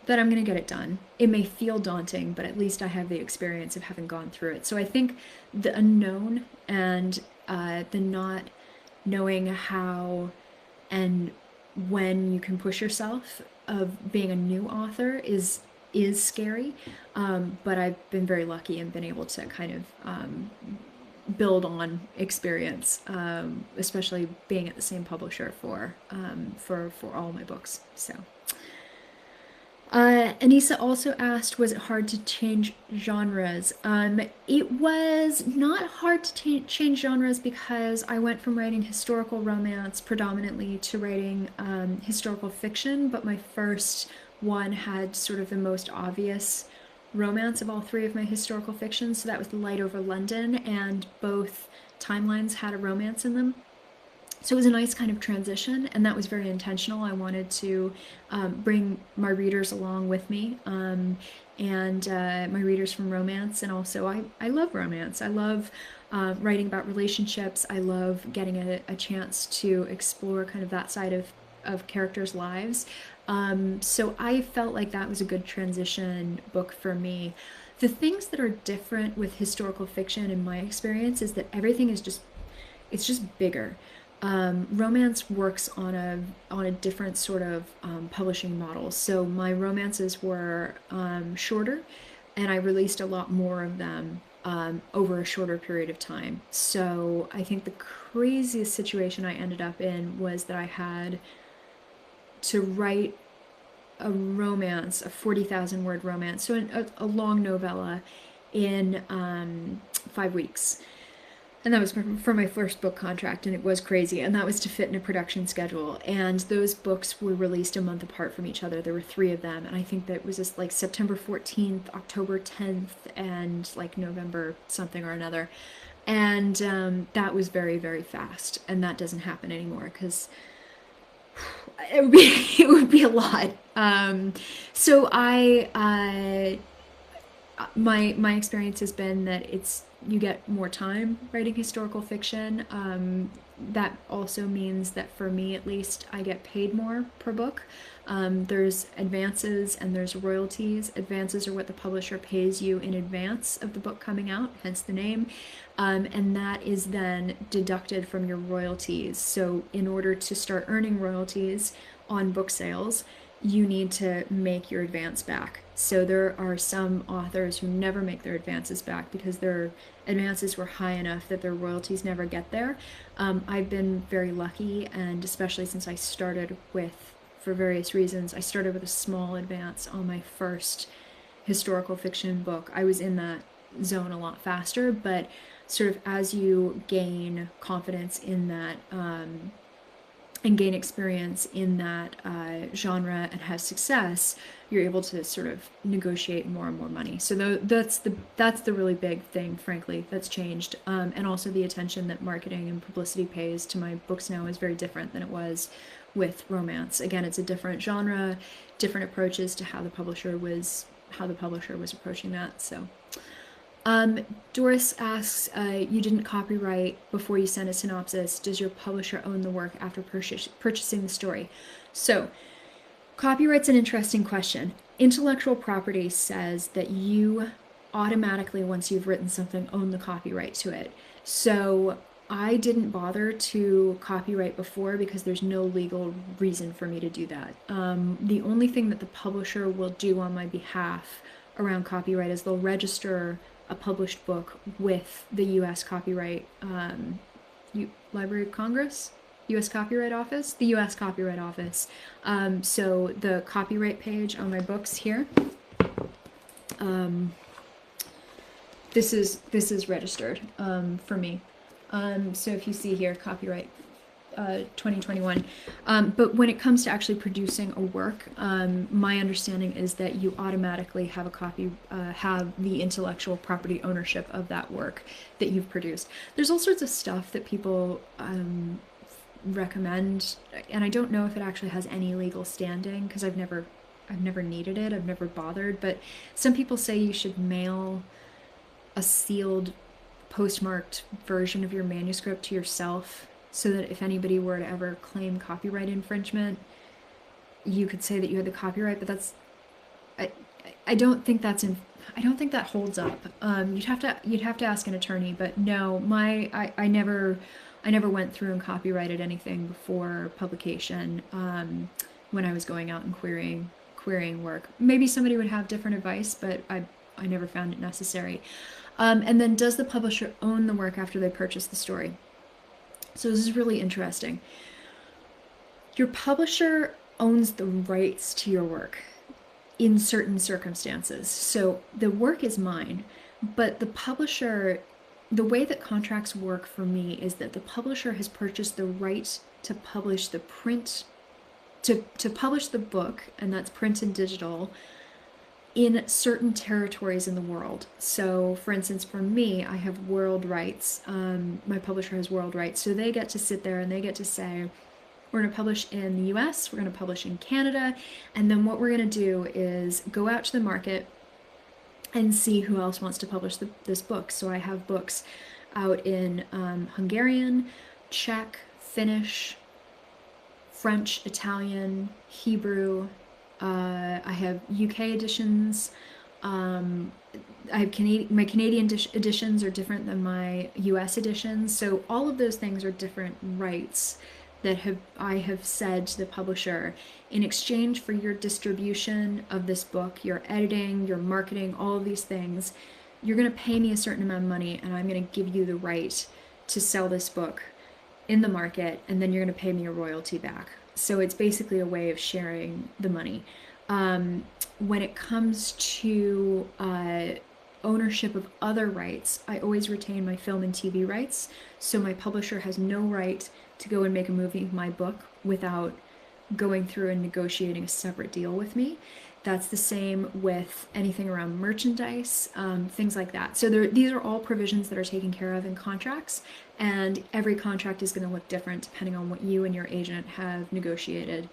that I'm going to get it done. It may feel daunting, but at least I have the experience of having gone through it. So I think the unknown and the not knowing how and when you can push yourself of being a new author is scary. But I've been very lucky and been able to kind of build on experience, especially being at the same publisher for all my books. So. Anissa also asked, was it hard to change genres? It was not hard to change genres because I went from writing historical romance predominantly to writing historical fiction, but my first one had sort of the most obvious romance of all three of my historical fictions, so that was Light Over London, and both timelines had a romance in them. So it was a nice kind of transition, and that was very intentional. I wanted to bring my readers along with me, and my readers from romance, and also I love romance. I love writing about relationships. I love getting a chance to explore kind of that side of characters' lives. So I felt like that was a good transition book for me. The things that are different with historical fiction in my experience is that everything is it's just bigger. Romance works on a different sort of publishing model. So my romances were shorter, and I released a lot more of them over a shorter period of time. So I think the craziest situation I ended up in was that I had to write a romance, a 40,000 word romance, so a long novella in 5 weeks. And that was for my first book contract, and it was crazy. And that was to fit in a production schedule. And those books were released a month apart from each other. There were 3 of them. And I think that it was just like September 14th, October 10th, and like November something or another. And that was very, very fast. And that doesn't happen anymore because it would be a lot. So my experience has been that you get more time writing historical fiction. That also means that for me, at least, I get paid more per book. There's advances and there's royalties. Advances are what the publisher pays you in advance of the book coming out, hence the name. And that is then deducted from your royalties. So in order to start earning royalties on book sales, you need to make your advance back. So there are some authors who never make their advances back because their advances were high enough that their royalties never get there. I've been very lucky, and especially since I started with, for various reasons, I started with a small advance on my first historical fiction book. I was in that zone a lot faster, but sort of as you gain confidence in that and gain experience in that genre and have success, you're able to sort of negotiate more and more money. So that's the really big thing, frankly, that's changed. And also the attention that marketing and publicity pays to my books now is very different than it was with romance. Again, it's a different genre, different approaches to how the publisher was approaching that. So. Doris asks, you didn't copyright before you sent a synopsis. Does your publisher own the work after purchasing the story? So, copyright's an interesting question. Intellectual property says that you automatically, once you've written something, own the copyright to it. So, I didn't bother to copyright before because there's no legal reason for me to do that. The only thing that the publisher will do on my behalf around copyright is they'll register a published book with the U.S. Copyright Library of Congress, U.S. Copyright Office, the U.S. Copyright Office. So the copyright page on my books here, this is registered for me. So if you see here, copyright 2021. But when it comes to actually producing a work, my understanding is that you automatically have have the intellectual property ownership of that work that you've produced. There's all sorts of stuff that people recommend, and I don't know if it actually has any legal standing because I've never needed it. I've never bothered, but some people say you should mail a sealed, postmarked version of your manuscript to yourself, so that if anybody were to ever claim copyright infringement, you could say that you had the copyright, but I, I don't think that's in. I don't think that holds up. You'd have to ask an attorney, but no, I never went through and copyrighted anything before publication. When I was going out and querying work, maybe somebody would have different advice, but I never found it necessary. And then, does the publisher own the work after they purchase the story? So this is really interesting. Your publisher owns the rights to your work in certain circumstances. So the work is mine, but the publisher, the way that contracts work for me is that the publisher has purchased the right to publish the print, to publish the book, and that's print and digital, in certain territories in the world. So, for instance, for me, I have world rights. My publisher has world rights. So they get to sit there and they get to say, we're going to publish in the US, we're going to publish in Canada, and then what we're going to do is go out to the market and see who else wants to publish this book. So I have books out in Hungarian, Czech, Finnish, French, Italian, Hebrew. I have UK editions. I have my Canadian editions are different than my US editions. So all of those things are different rights that I have said to the publisher, in exchange for your distribution of this book, your editing, your marketing, all of these things, you're going to pay me a certain amount of money, and I'm going to give you the right to sell this book in the market, and then you're going to pay me a royalty back. So it's basically a way of sharing the money. When it comes to ownership of other rights, I always retain my film and TV rights. So my publisher has no right to go and make a movie of my book without going through and negotiating a separate deal with me. That's the same with anything around merchandise, things like that. So these are all provisions that are taken care of in contracts, and every contract is going to look different depending on what you and your agent have negotiated,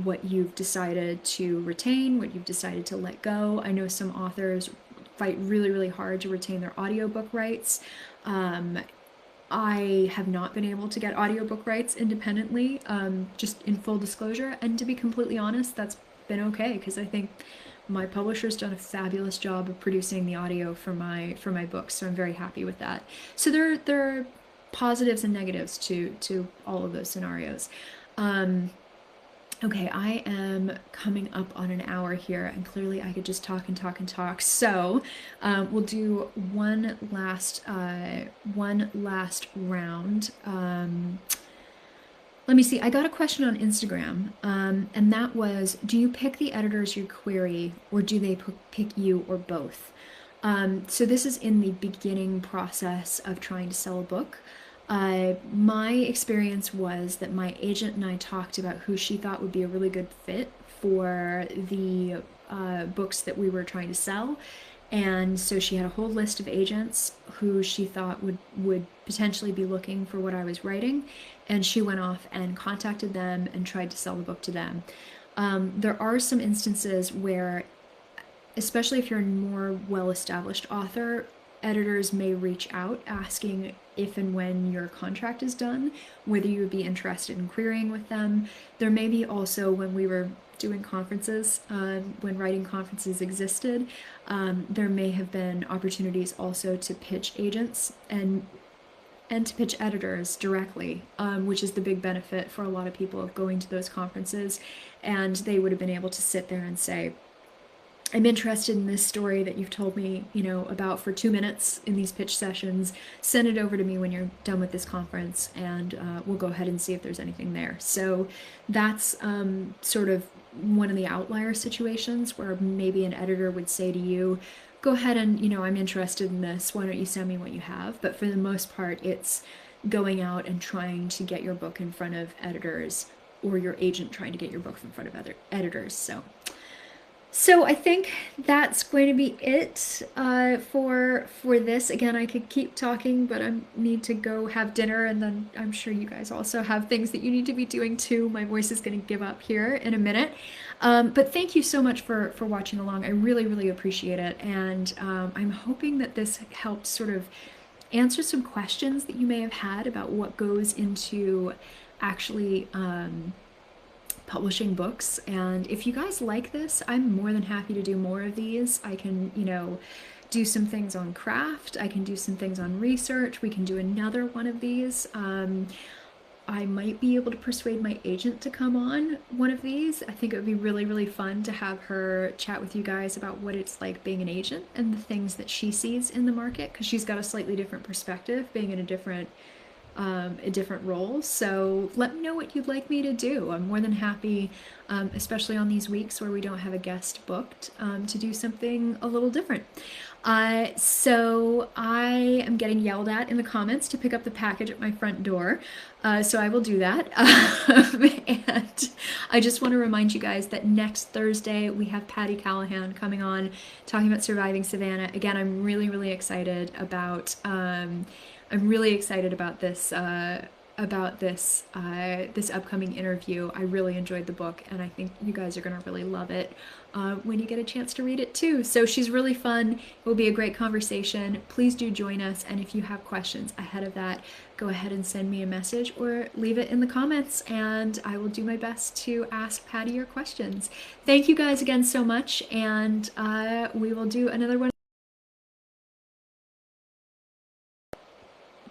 what you've decided to retain, what you've decided to let go. I know some authors fight really, really hard to retain their audiobook rights. I have not been able to get audiobook rights independently, just in full disclosure, and to be completely honest, that's been okay, because I think my publisher's done a fabulous job of producing the audio for my books, so I'm very happy with that. So there are positives and negatives to all of those scenarios. Okay, I am coming up on an hour here, and clearly I could just talk and talk and talk. So we'll do one last round. Let me see. I got a question on Instagram, and that was, do you pick the editors you query, or do they pick you, or both? So this is in the beginning process of trying to sell a book. My experience was that my agent and I talked about who she thought would be a really good fit for the books that we were trying to sell. And so she had a whole list of agents who she thought would potentially be looking for what I was writing. And she went off and contacted them and tried to sell the book to them. There are some instances where, especially if you're a more well-established author, editors may reach out asking if and when your contract is done, whether you would be interested in querying with them. There may be also, when we were doing conferences, when writing conferences existed, there may have been opportunities also to pitch agents and to pitch editors directly, which is the big benefit for a lot of people of going to those conferences. And they would have been able to sit there and say, I'm interested in this story that you've told me, about for 2 minutes in these pitch sessions. Send it over to me when you're done with this conference, and we'll go ahead and see if there's anything there. So that's sort of one of the outlier situations where maybe an editor would say to you, go ahead and, I'm interested in this. Why don't you send me what you have? But for the most part, it's going out and trying to get your book in front of editors, or your agent trying to get your book in front of other editors. So I think that's going to be it for this. Again, I could keep talking, but I need to go have dinner, and then I'm sure you guys also have things that you need to be doing too. My voice is going to give up here in a minute. But thank you so much for watching along. I really, really appreciate it. And I'm hoping that this helped sort of answer some questions that you may have had about what goes into actually publishing books. And if you guys like this, I'm more than happy to do more of these. I can, do some things on craft. I can do some things on research. We can do another one of these. I might be able to persuade my agent to come on one of these. I think it would be really, really fun to have her chat with you guys about what it's like being an agent and the things that she sees in the market, because she's got a slightly different perspective being in a different role. So let me know what you'd like me to do. I'm more than happy, especially on these weeks where we don't have a guest booked, to do something a little different. So I am getting yelled at in the comments to pick up the package at my front door. So I will do that. And I just want to remind you guys that next Thursday we have Patty Callahan coming on talking about surviving Savannah. Again, I'm really, really excited about this upcoming interview. I really enjoyed the book, and I think you guys are going to really love it when you get a chance to read it too. So she's really fun. It will be a great conversation. Please do join us, and if you have questions ahead of that, go ahead and send me a message or leave it in the comments, and I will do my best to ask Patty your questions. Thank you guys again so much, and we will do another one